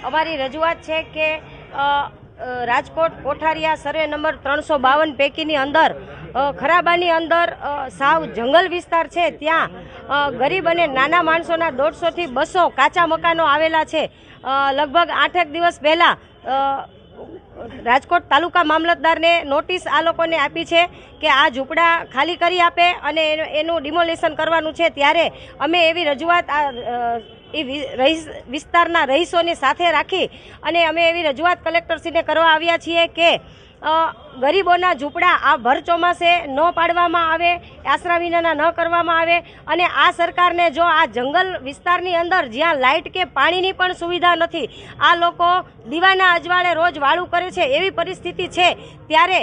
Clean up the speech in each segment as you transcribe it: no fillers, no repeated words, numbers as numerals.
અમારી રજૂઆત છે કે રાજકોટ કોઠારિયા સર્વે નંબર 352 પૈકીની અંદર ખરાબાની અંદર સાવ જંગલ વિસ્તાર છે, ત્યાં ગરીબ અને નાના માણસોના 150 થી 200 કાચા મકાનો આવેલા છે। લગભગ 8 દિવસ પહેલાં રાજકોટ તાલુકા મામલતદારને નોટિસ આ લોકોને આપી છે કે આ ઝૂંપડા ખાલી કરી આપે અને એનું ડિમોલેશન કરવાનું છે। ત્યારે અમે એવી રજૂઆત વિસ્તારના રહીશોની સાથે રાખી અને અમે એવી રજૂઆત કલેક્ટરશ્રીને કરવા આવ્યા છીએ કે ગરીબોના ઝૂંપડા આ ભર ચોમાસે ન પાડવામાં આવે, આશરા વિનાના ન કરવામાં આવે અને આ સરકારને જો આ જંગલ વિસ્તારની અંદર જ્યાં લાઇટ કે પાણીની પણ સુવિધા નથી, આ લોકો દીવાના અજવાળે રોજ વાળું કરે છે એવી પરિસ્થિતિ છે, ત્યારે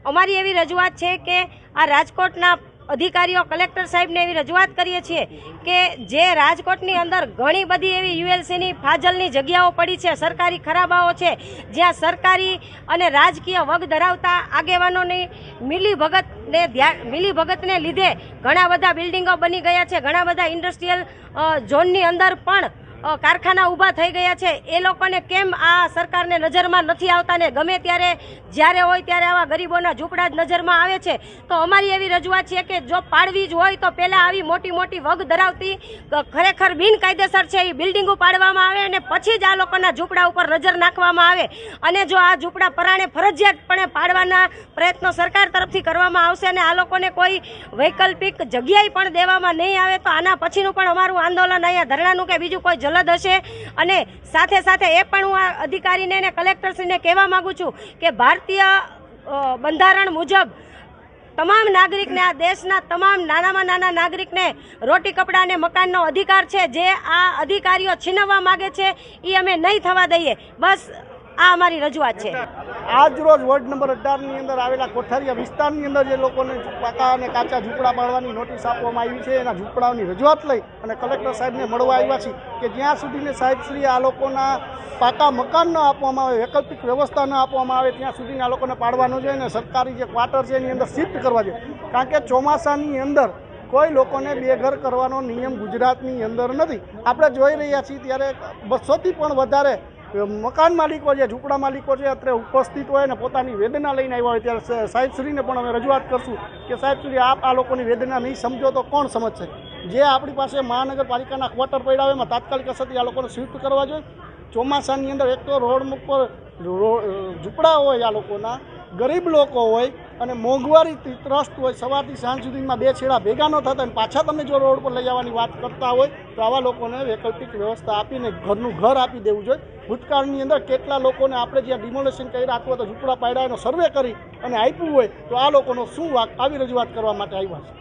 અમારી એવી રજૂઆત છે કે આ રાજકોટના અધિકારીઓ કલેક્ટર સાહેબને એવી રજૂઆત કરીએ છીએ કે જે રાજકોટની અંદર ઘણી બધી એવી યુએલસીની ફાજલની જગ્યાઓ પડી છે, સરકારી ખરાબાઓ છે, જ્યાં સરકારી અને રાજકીય વગ ધરાવતા આગેવાનોની મિલીભગતને લીધે ઘણા બધા બિલ્ડિંગો બની ગયા છે, ઘણા બધા ઇન્ડસ્ટ્રીયલ ઝોનની અંદર પણ કારખાના ઊભા થઈ ગયા છે। એ લોકોને કેમ આ સરકારને નજરમાં નથી આવતા ને ગમે ત્યારે જ્યારે હોય ત્યારે આવા ગરીબોના ઝૂંપડા જ નજરમાં આવે છે? તો અમારી એવી રજૂઆત છે કે જો પાડવી જ હોય તો પહેલાં આવી મોટી મોટી વગ ધરાવતી ખરેખર બિનકાયદેસર છે એ બિલ્ડિંગો પાડવામાં આવે અને પછી જ આ લોકોના ઝૂંપડા ઉપર નજર નાખવામાં આવે। અને જો આ ઝૂંપડા પરાણે ફરજિયાતપણે પાડવાના પ્રયત્નો સરકાર તરફથી કરવામાં આવશે અને આ લોકોને કોઈ વૈકલ્પિક જગ્યાએ પણ દેવામાં નહીં આવે તો આના પછીનું પણ અમારું આંદોલન અહીંયા ધરણાનું કે બીજું કોઈ જલદ હશે। અને સાથે સાથે એ પણ હું આ અધિકારીને અને કલેક્ટરશ્રીને કહેવા માગું છું કે ભારતીય બંધારણ મુજબ તમામ નાગરિકને, આ દેશના તમામ નાનામાં નાના નાગરિકને રોટી કપડાં અને મકાનનો અધિકાર છે। જે આ અધિકારીઓ છીનવવા માગે છે એ અમે નહીં થવા દઈએ। બસ આ અમારી રજૂઆત છે। આજ રોજ વોર્ડ નંબર 18 ની અંદર આવેલા કોઠારિયા વિસ્તારની અંદર જે લોકોને પાકા અને કાચા ઝૂંપડા પાડવાની નોટિસ આપવામાં આવી છે, એના ઝૂંપડાઓની રજૂઆત લઈ અને કલેક્ટર સાહેબને મળવા આવ્યા છે કે જ્યાં સુધીને સાહેબશ્રી આ લોકોના પાકા મકાન ન આપવામાં આવે, વૈકલ્પિક વ્યવસ્થા ન આપવામાં આવે ત્યાં સુધીને આ લોકોને પાડવાનું છે અને સરકારી જે ક્વાર્ટર છે એની અંદર શિફ્ટ કરવા જોઈએ। કારણ કે ચોમાસાની અંદર કોઈ લોકોને બેઘર કરવાનો નિયમ ગુજરાતની અંદર નથી। આપણે જોઈ રહ્યા છીએ ત્યારે 200 થી પણ વધારે મકાન માલિકો છે, ઝૂંપડા માલિકો છે, અત્યારે ઉપસ્થિત હોય અને પોતાની વેદના લઈને આવ્યા હોય ત્યારે સાહેબશ્રીને પણ અમે રજૂઆત કરશું કે સાહેબશ્રી આપ આ લોકોની વેદના નહીં સમજો તો કોણ સમજશે? જે આપણી પાસે મહાનગરપાલિકાના ક્વાર્ટર પડ્યા હોય એમાં તાત્કાલિક અસરથી આ લોકોને શિફ્ટ કરવા જોઈએ। ચોમાસાની અંદર એક તો રોડ ઉપર ઝૂંપડા હોય, આ લોકોના ગરીબ લોકો હોય અને મોંઘવારીથી ત્રસ્ત હોય, સવારથી સાંજ સુધીમાં બે છેડા ભેગા ન થતા અને પાછા તમે જો રોડ પર લઈ જવાની વાત કરતા હોય તો આવા લોકોને વૈકલ્પિક વ્યવસ્થા આપીને ઘરનું ઘર આપી દેવું જોઈએ। ભૂતકાળની અંદર કેટલા લોકોને આપણે જ્યાં ડિમોલેશન કર્યા અથવા તો ઝૂંપડા પાડ્યા એનો સર્વે કરી અને આપ્યું હોય તો આ લોકોનો શું વાક, આવી રજૂઆત કરવા માટે આવ્યા છે।